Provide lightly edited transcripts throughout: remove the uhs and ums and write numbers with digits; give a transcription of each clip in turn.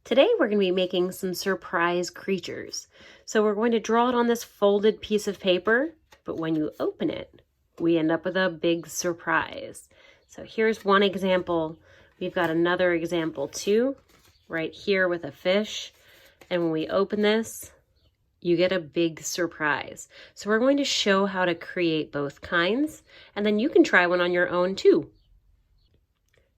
Today we're going to be making some surprise creatures. So we're going to draw it on this folded piece of paper, but when you open it, we end up with a big surprise. So here's one example. We've got another example too, right here with a fish. And when we open this, you get a big surprise. So we're going to show how to create both kinds, and then you can try one on your own too.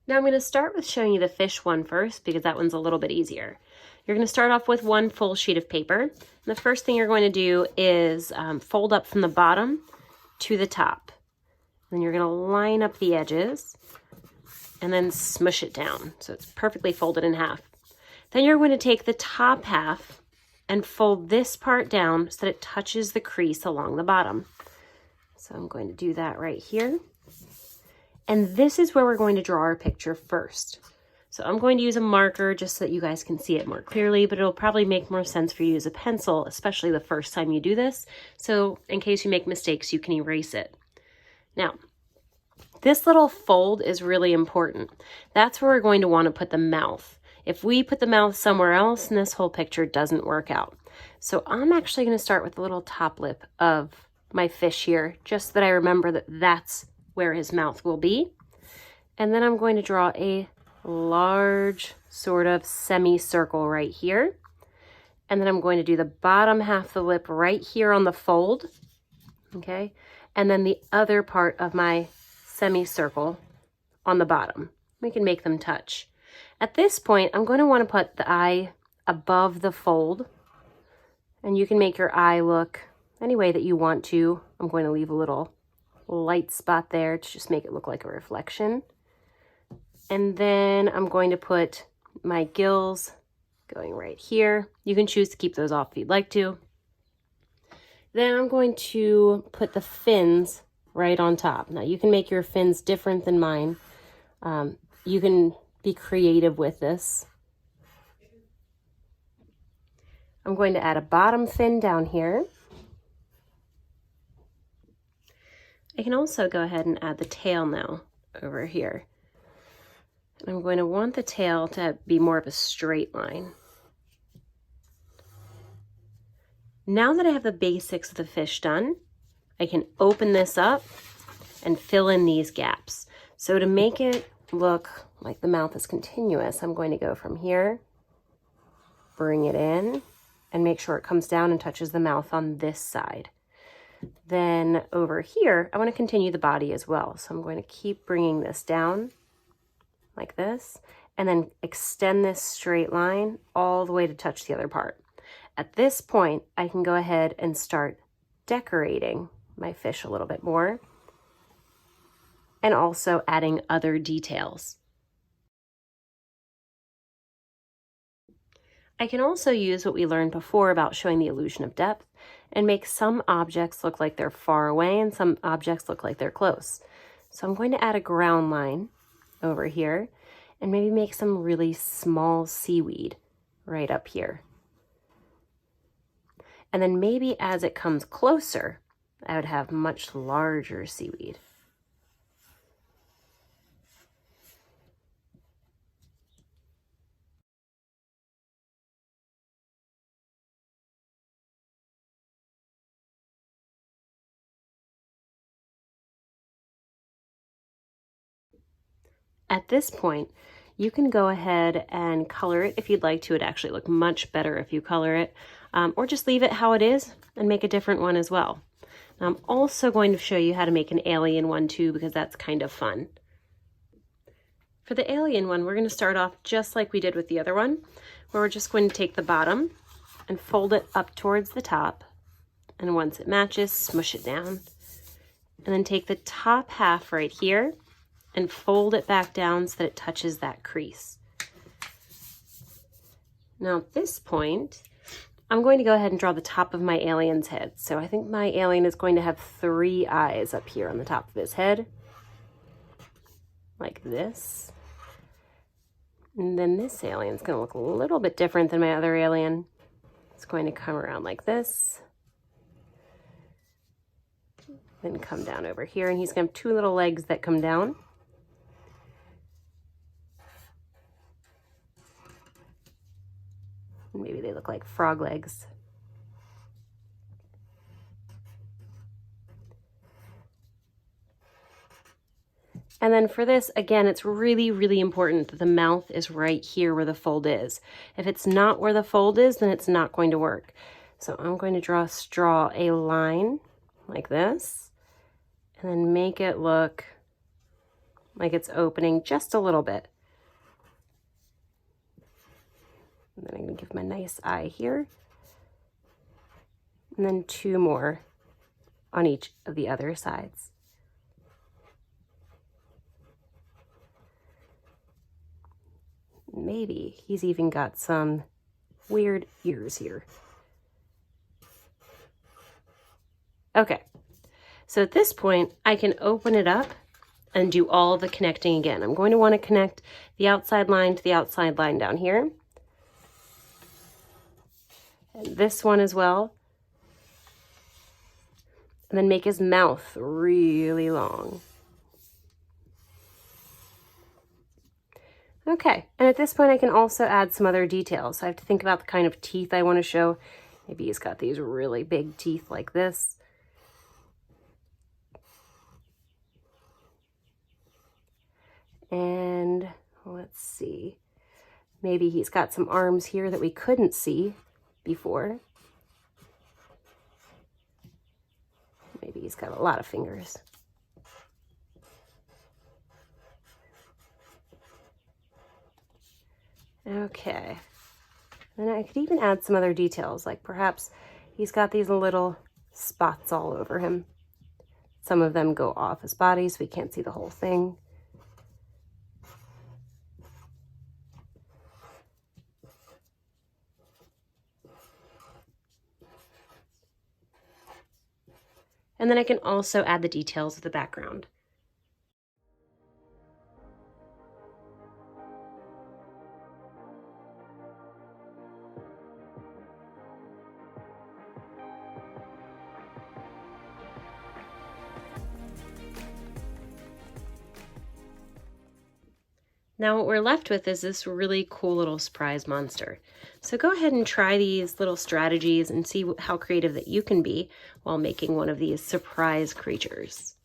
Now I'm going to start with showing you the fish one first because that one's a little bit easier. You're going to start off with one full sheet of paper. And the first thing you're going to do is fold up from the bottom to the top. Then you're going to line up the edges and then smush it down so it's perfectly folded in half. Then you're going to take the top half and fold this part down so that it touches the crease along the bottom. So I'm going to do that right here. And this is where we're going to draw our picture first. So I'm going to use a marker just so that you guys can see it more clearly, but it'll probably make more sense for you to use a pencil, especially the first time you do this. So in case you make mistakes, you can erase it. Now, this little fold is really important. That's where we're going to want to put the mouth. If we put the mouth somewhere else, then this whole picture doesn't work out. So I'm actually going to start with the little top lip of my fish here, just so that I remember that that's where his mouth will be. And then I'm going to draw a large sort of semicircle right here. And then I'm going to do the bottom half of the lip right here on the fold. Okay. And then the other part of my semicircle on the bottom. We can make them touch. At this point, I'm going to want to put the eye above the fold. And you can make your eye look any way that you want to. I'm going to leave a little light spot there to just make it look like a reflection. And then I'm going to put my gills going right here. You can choose to keep those off if you'd like to. Then I'm going to put the fins right on top. Now you can make your fins different than mine. You can be creative with this. I'm going to add a bottom fin down here. I can also go ahead and add the tail now over here. And I'm going to want the tail to be more of a straight line. Now that I have the basics of the fish done, I can open this up and fill in these gaps. So to make it look like the mouth is continuous, I'm going to go from here, bring it in, and make sure it comes down and touches the mouth on this side. Then over here, I want to continue the body as well. So I'm going to keep bringing this down like this, and then extend this straight line all the way to touch the other part. At this point, I can go ahead and start decorating my fish a little bit more, and also adding other details. I can also use what we learned before about showing the illusion of depth and make some objects look like they're far away and some objects look like they're close. So I'm going to add a ground line over here and maybe make some really small seaweed right up here. And then maybe as it comes closer, I would have much larger seaweed. At this point, you can go ahead and color it if you'd like to. It'd actually look much better if you color it, or just leave it how it is and make a different one as well. Now, I'm also going to show you how to make an alien one too, because that's kind of fun. For the alien one, we're going to start off just like we did with the other one, where we're just going to take the bottom and fold it up towards the top. And once it matches, smush it down. And then take the top half right here and fold it back down so that it touches that crease. Now at this point, I'm going to go ahead and draw the top of my alien's head. So I think my alien is going to have 3 eyes up here on the top of his head, like this. And then this alien's going to look a little bit different than my other alien. It's going to come around like this, then come down over here, and he's going to have 2 little legs that come down. Maybe they look like frog legs. And then for this, again, it's really, really important that the mouth is right here where the fold is. If it's not where the fold is, then it's not going to work. So I'm going to draw a line like this, and then make it look like it's opening just a little bit. And then I'm going to give him a nice eye here. And then 2 more on each of the other sides. Maybe he's even got some weird ears here. Okay, so at this point, I can open it up and do all the connecting again. I'm going to want to connect the outside line to the outside line down here. And this one as well. And then make his mouth really long. Okay, and at this point I can also add some other details. I have to think about the kind of teeth I want to show. Maybe he's got these really big teeth like this. And let's see, maybe he's got some arms here that we couldn't see before. Maybe he's got a lot of fingers. Okay, and I could even add some other details, like perhaps he's got these little spots all over him. Some of them go off his body, so we can't see the whole thing. And then I can also add the details of the background. Now what we're left with is this really cool little surprise monster. So go ahead and try these little strategies and see how creative that you can be while making one of these surprise creatures.